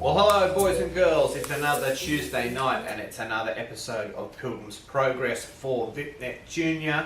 Well, hello, boys and girls. It's another Tuesday night, and it's another episode of Pilgrims Progress for VipNet Junior.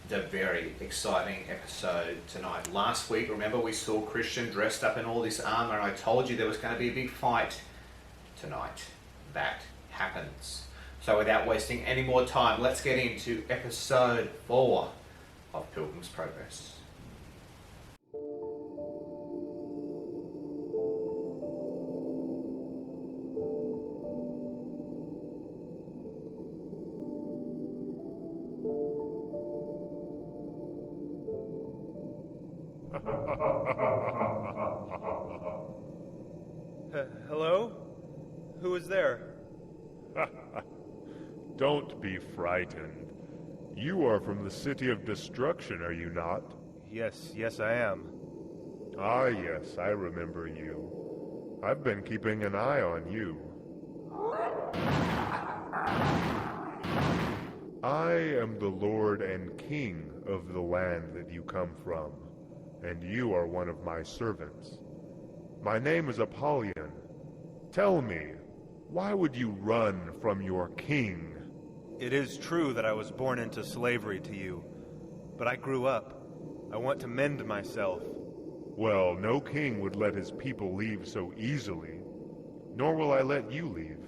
It's a very exciting episode tonight. Last week, remember, we saw Christian dressed up in all this armor, and I told you there was going to be a big fight. Tonight, that happens. So, without wasting any more time, let's get into episode 4 of Pilgrims Progress. Hello? Who is there? Don't be frightened. You are from the City of Destruction, are you not? Yes, I am. Ah, yes, I remember you. I've been keeping an eye on you. I am the Lord and King of the land that you come from, and you are one of my servants. My name is Apollyon. Tell me, why would you run from your king? It is true that I was born into slavery to you, but I grew up. I want to mend myself. Well, no king would let his people leave so easily, nor will I let you leave.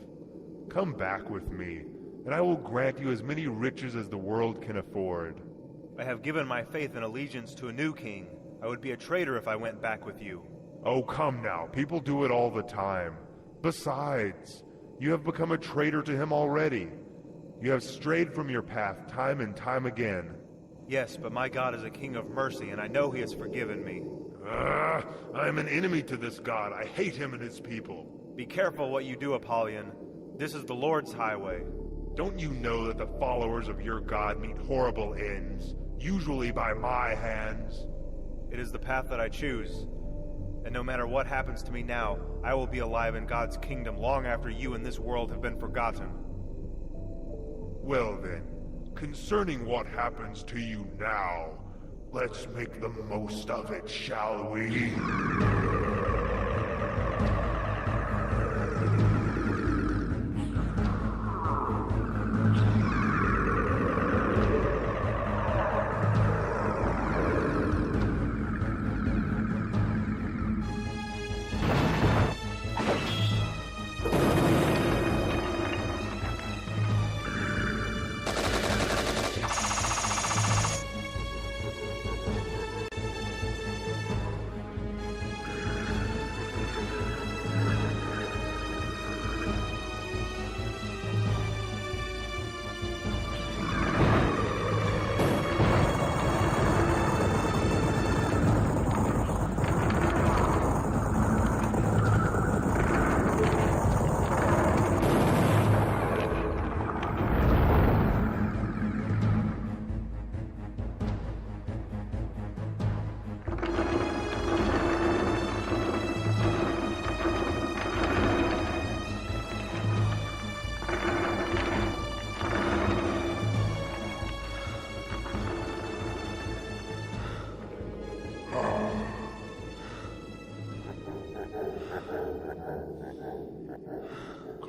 Come back with me, and I will grant you as many riches as the world can afford. I have given my faith and allegiance to a new king. I would be a traitor if I went back with you. Oh, come now. People do it all the time. Besides, you have become a traitor to him already. You have strayed from your path time and time again. Yes, but my God is a king of mercy, and I know he has forgiven me. I am an enemy to this God. I hate him and his people. Be careful what you do, Apollyon. This is the Lord's highway. Don't you know that the followers of your God meet horrible ends, usually by my hands? It is the path that I choose. And no matter what happens to me now, I will be alive in God's kingdom long after you and this world have been forgotten. Well then, concerning what happens to you now, let's make the most of it, shall we?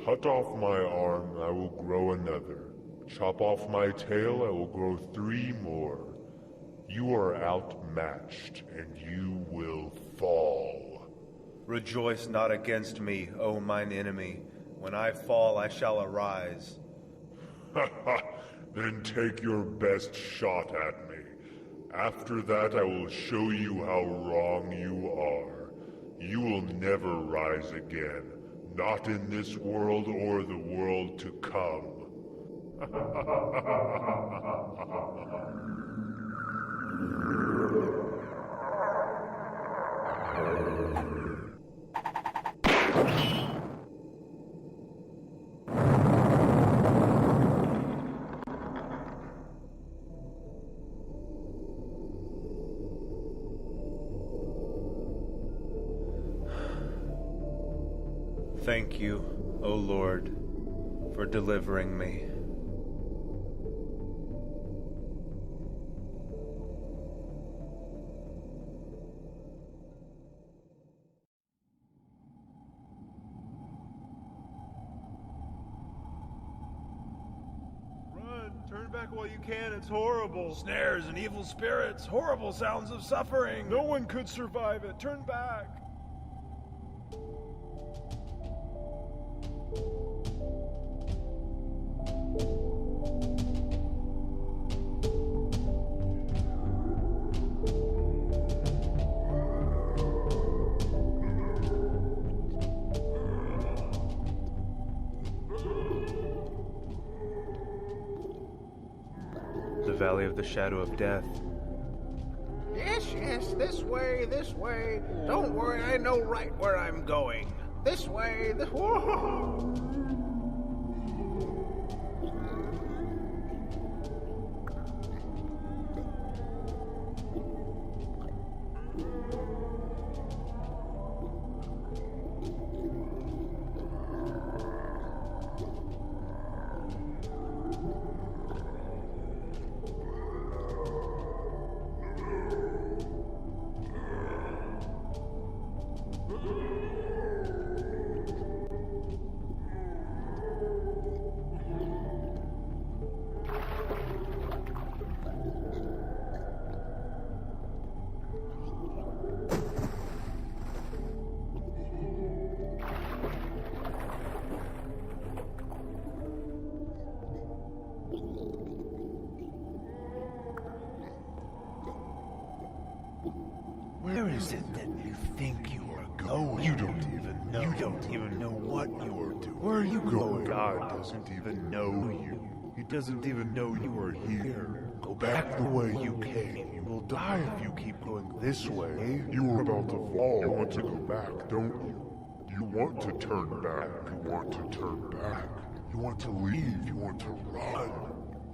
Cut off my arm, I will grow another. Chop off my tail, I will grow 3 more. You are outmatched, and you will fall. Rejoice not against me, O mine enemy. When I fall, I shall arise. Then take your best shot at me. After that, I will show you how wrong you are. You will never rise again. Not in this world or the world to come. Thank you, O Lord, for delivering me. back while you can, it's horrible. Snares and evil spirits, horrible sounds of suffering. No one could survive it. Turn back. The Valley of the Shadow of Death. Yes, this way, this way. Don't worry, I know right where I'm going. This way, this... Whoa! Where is it that you think you are going? You don't even know. You don't even know what you are doing. Where are you going? God doesn't even know you. He doesn't even know you are here. Go back the way you came. You will die if you keep going this way. You are about to fall. You want to go back, don't you? You want to turn back. You want to turn back. You want to leave. You want to run.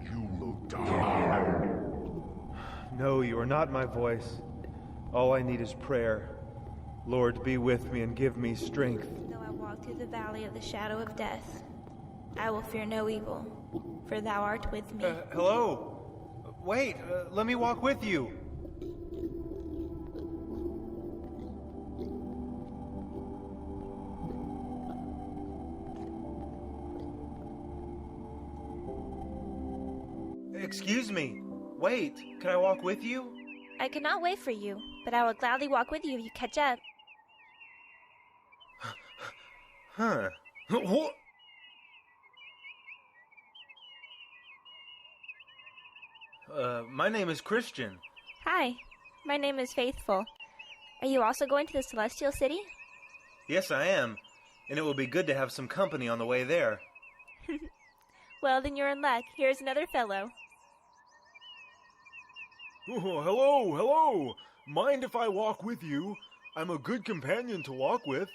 You will die. No, you are not my voice. All I need is prayer. Lord, be with me and give me strength. Though I walk through the valley of the shadow of death, I will fear no evil, for thou art with me. Hello? Wait, let me walk with you. Excuse me. Wait, can I walk with you? I cannot wait for you, but I will gladly walk with you if you catch up. Huh. What? My name is Christian. Hi, my name is Faithful. Are you also going to the Celestial City? Yes, I am. And it will be good to have some company on the way there. Well, then you're in luck. Here's another fellow. Oh, hello. Mind if I walk with you? I'm a good companion to walk with,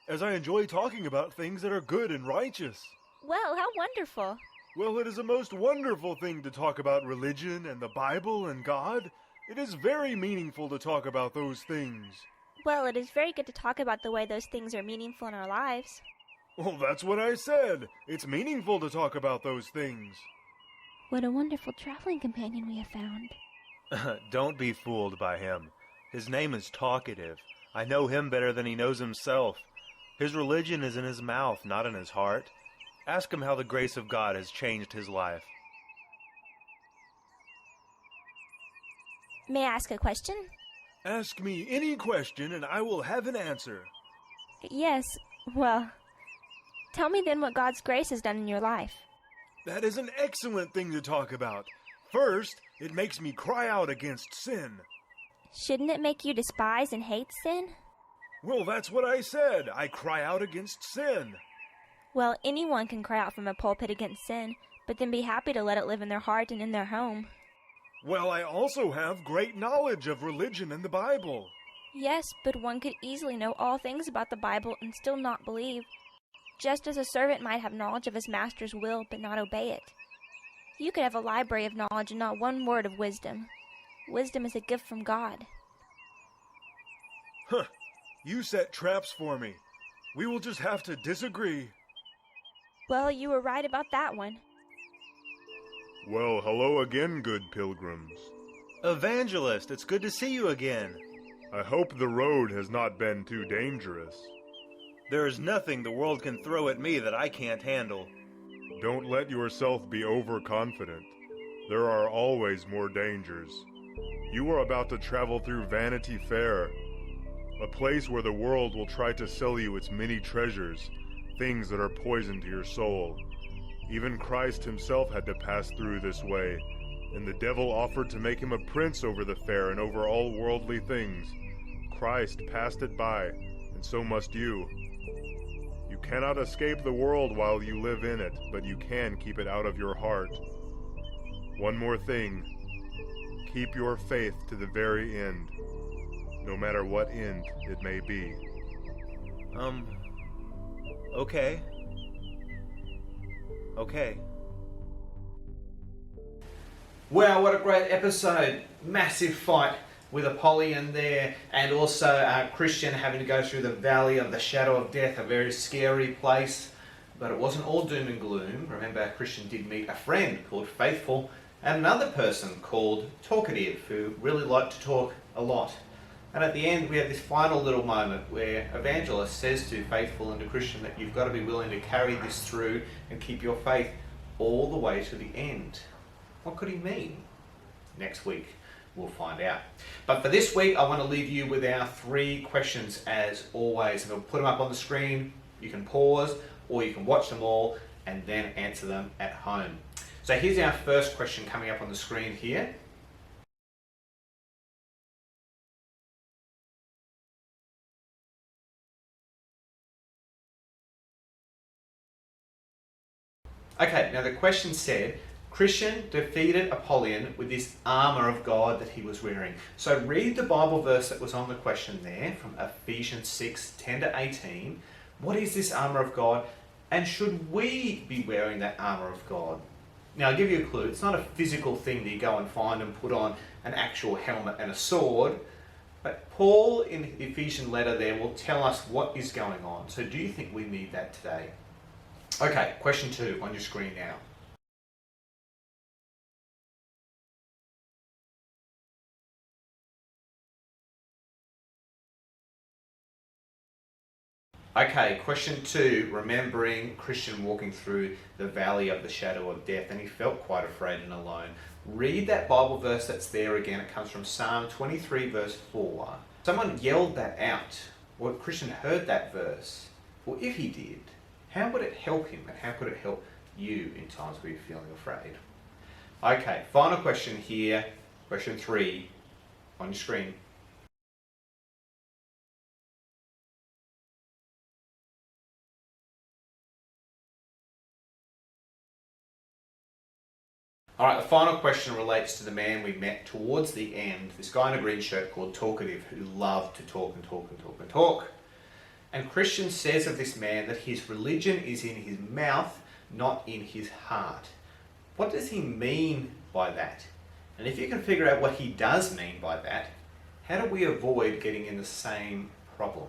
as I enjoy talking about things that are good and righteous. Well, how wonderful. Well, it is a most wonderful thing to talk about religion and the Bible and God. It is very meaningful to talk about those things. Well, it is very good to talk about the way those things are meaningful in our lives. Well, that's what I said. It's meaningful to talk about those things. What a wonderful traveling companion we have found. Don't be fooled by him. His name is Talkative. I know him better than he knows himself. His religion is in his mouth, not in his heart. Ask him how the grace of God has changed his life. May I ask a question? Ask me any question and I will have an answer. Yes, well, tell me then what God's grace has done in your life. That is an excellent thing to talk about. First, it makes me cry out against sin. Shouldn't it make you despise and hate sin? Well, that's what I said. I cry out against sin. Well, anyone can cry out from a pulpit against sin, but then be happy to let it live in their heart and in their home. Well, I also have great knowledge of religion and the Bible. Yes, but one could easily know all things about the Bible and still not believe, just as a servant might have knowledge of his master's will but not obey it. You could have a library of knowledge and not one word of wisdom. Wisdom is a gift from God. Huh. You set traps for me. We will just have to disagree. Well, you were right about that one. Well, hello again, good pilgrims. Evangelist, it's good to see you again. I hope the road has not been too dangerous. There is nothing the world can throw at me that I can't handle. Don't let yourself be overconfident. There are always more dangers. You are about to travel through Vanity Fair, a place where the world will try to sell you its many treasures, things that are poison to your soul. Even Christ himself had to pass through this way, and the devil offered to make him a prince over the fair and over all worldly things. Christ passed it by, and so must you. You cannot escape the world while you live in it, but you can keep it out of your heart. One more thing. Keep your faith to the very end, no matter what end it may be. Okay. Okay. Wow, what a great episode. Massive fight with Apollyon there, and also Christian having to go through the valley of the shadow of death, a very scary place. But it wasn't all doom and gloom. Remember, Christian did meet a friend called Faithful, and another person called Talkative, who really liked to talk a lot. And at the end, we have this final little moment where Evangelist says to Faithful and to Christian that you've got to be willing to carry this through and keep your faith all the way to the end. What could he mean? Next week, we'll find out. But for this week, I want to leave you with our 3 questions as always. And I'll put them up on the screen. You can pause or you can watch them all and then answer them at home. So here's our first question coming up on the screen here. Okay, now the question said, Christian defeated Apollyon with this armour of God that he was wearing. So read the Bible verse that was on the question there from Ephesians 6, 10 to 18. What is this armour of God? And should we be wearing that armour of God? Now, I'll give you a clue. It's not a physical thing that you go and find and put on an actual helmet and a sword. But Paul, in the Ephesian letter there, will tell us what is going on. So do you think we need that today? Okay, question 2 on your screen now. Okay, question 2, remembering Christian walking through the valley of the shadow of death, and he felt quite afraid and alone. Read that Bible verse that's there again. It comes from Psalm 23, verse 4. Someone yelled that out, or Christian heard that verse. Well, if he did, how would it help him, and how could it help you in times where you're feeling afraid? Okay, final question here, question 3 on your screen. Alright, the final question relates to the man we met towards the end, this guy in a green shirt called Talkative, who loved to talk and talk and talk and talk. And Christian says of this man that his religion is in his mouth, not in his heart. What does he mean by that? And if you can figure out what he does mean by that, how do we avoid getting in the same problem?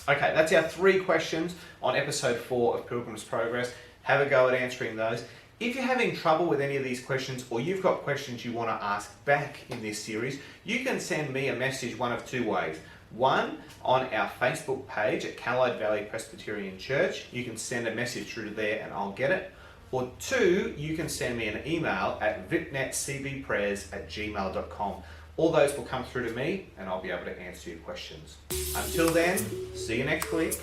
Okay, that's our 3 questions on episode 4 of Pilgrims Progress. Have a go at answering those. If you're having trouble with any of these questions, or you've got questions you want to ask back in this series, you can send me a message one of 2 ways. One, on our Facebook page at Callide Valley Presbyterian Church. You can send a message through to there and I'll get it. Or 2, you can send me an email at vipnetcbprayers@gmail.com. All those will come through to me and I'll be able to answer your questions. Until then, see you next week.